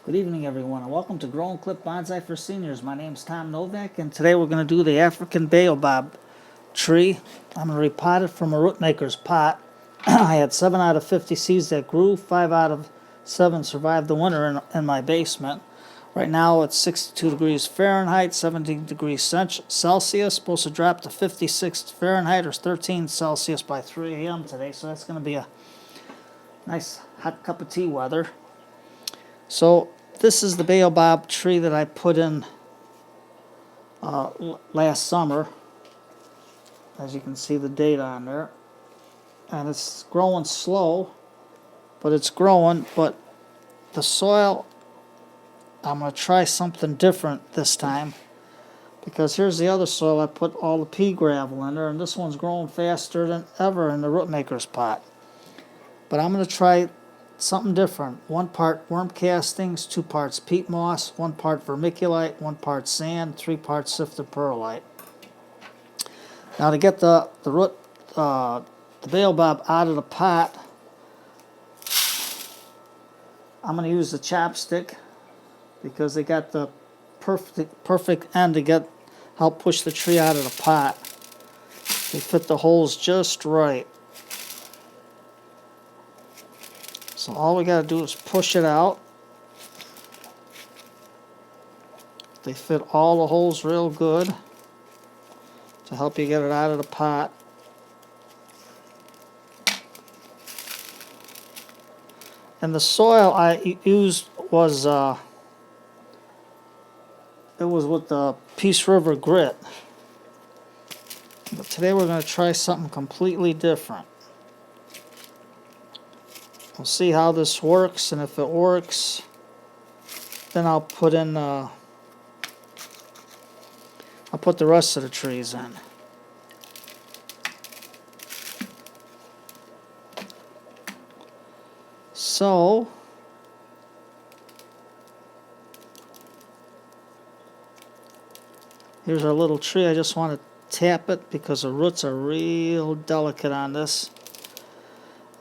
Good evening, everyone, and welcome to Grow and Clip Bonsai for Seniors. My name's Tom Novak, and today we're going to do the African Baobab tree. I'm going to repot it from a root maker's pot. I had 7 out of 50 seeds that grew. 5 out of 7 survived the winter in my basement. Right now it's 62 degrees Fahrenheit, 17 degrees Celsius. Supposed to drop to 56 Fahrenheit or 13 Celsius by 3 a.m. today, so that's going to be a nice hot cup of tea weather. So this is the Baobab tree that I put in last summer. As you can see the date on there. And it's growing slow, but it's growing. But the soil, I'm going to try something different this time. Because here's the other soil I put all the pea gravel in there, and this one's growing faster than ever in the root maker's pot. But I'm going to try something different. 1 part worm castings, 2 parts peat moss, 1 part vermiculite, 1 part sand, 3 parts sifted perlite. Now to get the Baobab out of the pot, I'm going to use the chopstick because they got the perfect end to help push the tree out of the pot. They fit the holes just right. So all we got to do is push it out. They fit all the holes real good to help you get it out of the pot. And the soil I used was it was with the Peace River grit. But today we're going to try something completely different. We'll see how this works, and if it works, then I'll put the rest of the trees in. So here's our little tree. I just want to tap it because the roots are real delicate on this.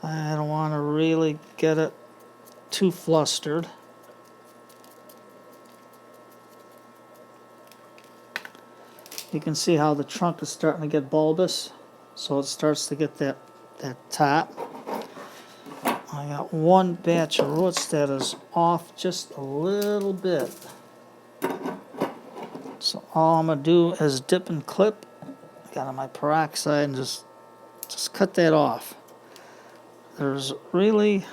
I don't want to really get it too flustered. You can see how the trunk is starting to get bulbous, so it starts to get that top. I got 1 batch of roots that is off just a little bit. So all I'm going to do is dip and clip. I got on my peroxide and just cut that off. Here's the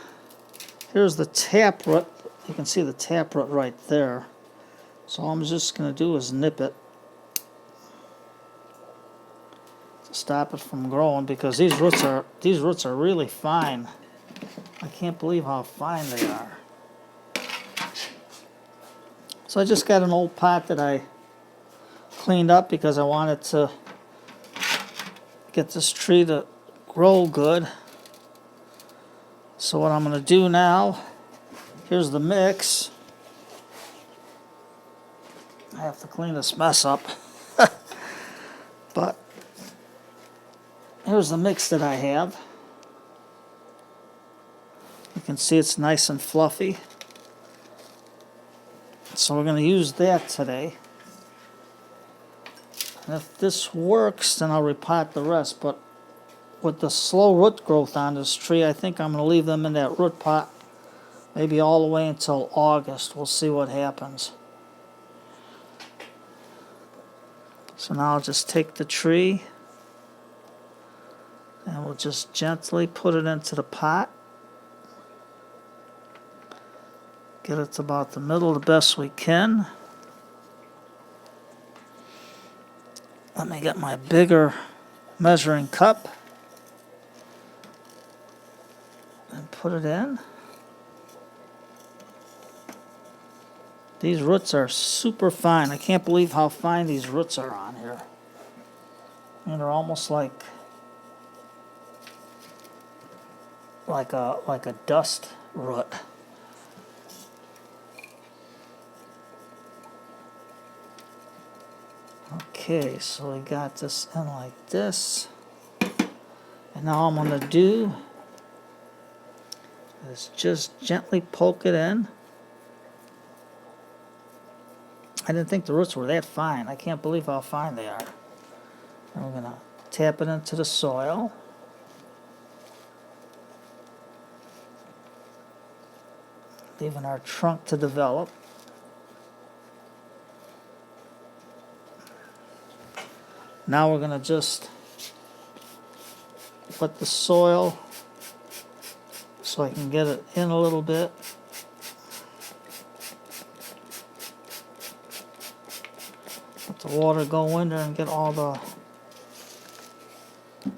taproot. You can see the taproot right there. So all I'm just going to do is nip it to stop it from growing, because these roots are really fine. I can't believe how fine they are. So I just got an old pot that I cleaned up because I wanted to get this tree to grow good. So what I'm going to do now, here's the mix. I have to clean this mess up. But here's the mix that I have. You can see it's nice and fluffy. So we're going to use that today. And if this works, then I'll repot the rest. But with the slow root growth on this tree, I think I'm going to leave them in that root pot maybe all the way until August. We'll see what happens. So now I'll just take the tree and we'll just gently put it into the pot. Get it to about the middle the best we can. Let me get my bigger measuring cup and put it in. These roots are super fine. I can't believe how fine these roots are on here. I mean, they're almost like a dust root. Okay, so we got this in like this. And now all I'm going to do is just gently poke it in. I didn't think the roots were that fine. I can't believe how fine they are. And we're going to tap it into the soil. Leaving our trunk to develop. Now we're going to just wet the soil so I can get it in a little bit. Let the water go in there and get all the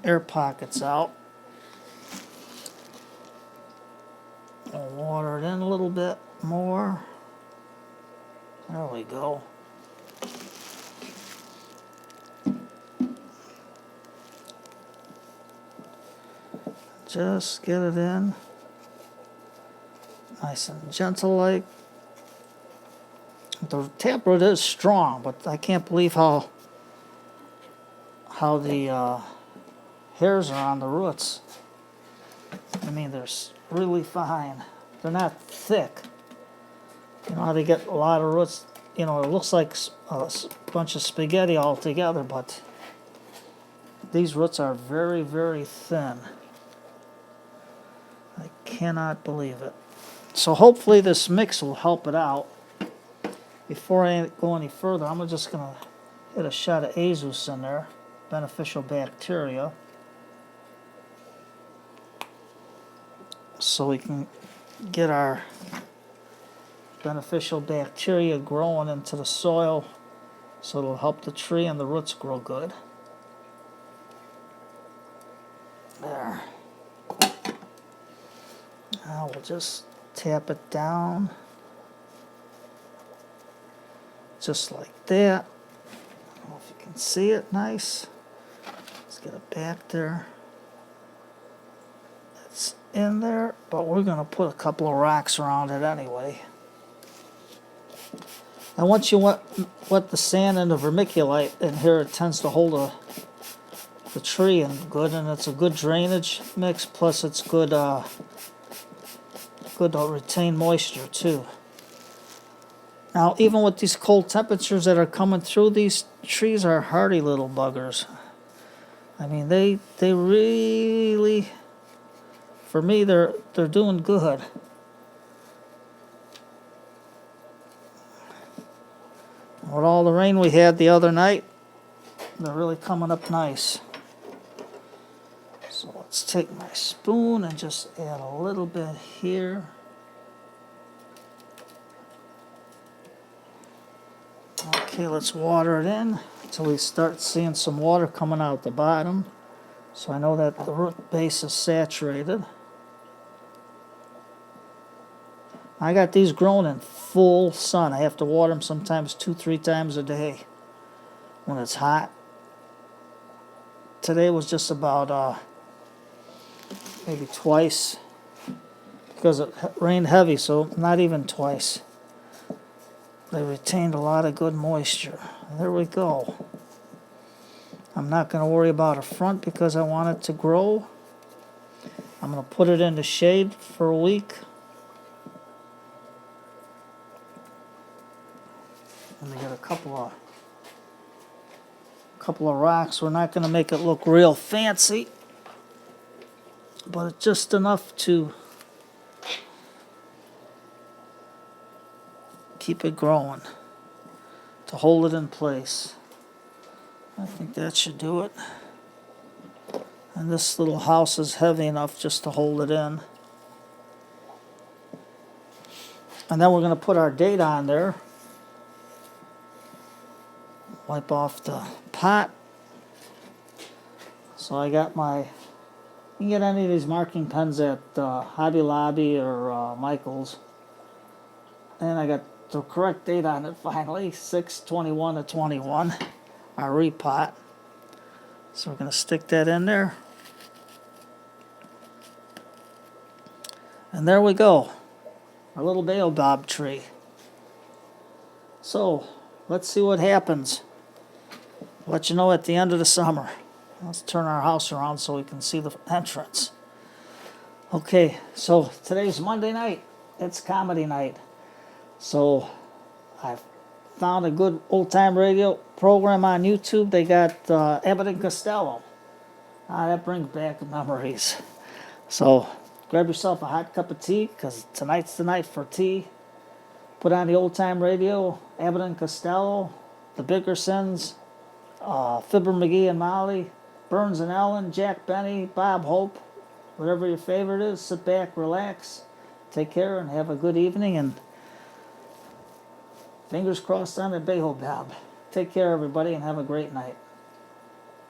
air pockets out. I'll water it in a little bit more. There we go. Just get it in. Nice and gentle like. The taproot is strong, but I can't believe how the hairs are on the roots. I mean, they're really fine. They're not thick. You know how they get a lot of roots. You know, it looks like a bunch of spaghetti all together, but these roots are very, very thin. I cannot believe it. So hopefully this mix will help it out. Before I go any further, I'm just going to hit a shot of azus in there, beneficial bacteria, so we can get our beneficial bacteria growing into the soil, so it'll help the tree and the roots grow good. There. Now we'll just tap it down. Just like that. I don't know if you can see it nice. Let's get it back there. It's in there, but we're going to put a couple of rocks around it anyway. And once you wet the sand and the vermiculite in here, it tends to hold the tree in good, and it's a good drainage mix, plus it's good good to retain moisture too. Now, even with these cold temperatures that are coming through, these trees are hardy little buggers. I mean, they really, for me, they're doing good. With all the rain we had the other night, they're really coming up nice. So let's take my spoon and just add a little bit here. Okay, let's water it in until we start seeing some water coming out the bottom. So I know that the root base is saturated. I got these grown in full sun. I have to water them sometimes 2-3 times a day when it's hot. Today was just about maybe twice, because it rained heavy, so not even twice. They retained a lot of good moisture. There we go. I'm not going to worry about a front because I want it to grow. I'm going to put it in the shade for a week. And I get a couple of rocks. We're not going to make it look real fancy, but it's just enough to keep it growing, to hold it in place. I think that should do it. And this little house is heavy enough just to hold it in. And then we're going to put our date on there. Wipe off the pot. So I got my, you can get any of these marking pens at Hobby Lobby or Michael's. And I got the correct date on it finally, 6/21/21, our repot. So we're going to stick that in there. And there we go, our little Baobab tree. So let's see what happens. I'll let you know at the end of the summer. Let's turn our house around so we can see the entrance. Okay, so today's Monday night. It's comedy night. So I've found a good old time radio program on YouTube. They got Abbott and Costello. That brings back memories. So grab yourself a hot cup of tea, because tonight's the night for tea. Put on the old time radio, Abbott and Costello, the Bickersons, Fibber McGee and Molly, Burns and Ellen, Jack Benny, Bob Hope, whatever your favorite is. Sit back, relax, take care, and have a good evening. And fingers crossed on the Baobab. Take care, everybody, and have a great night.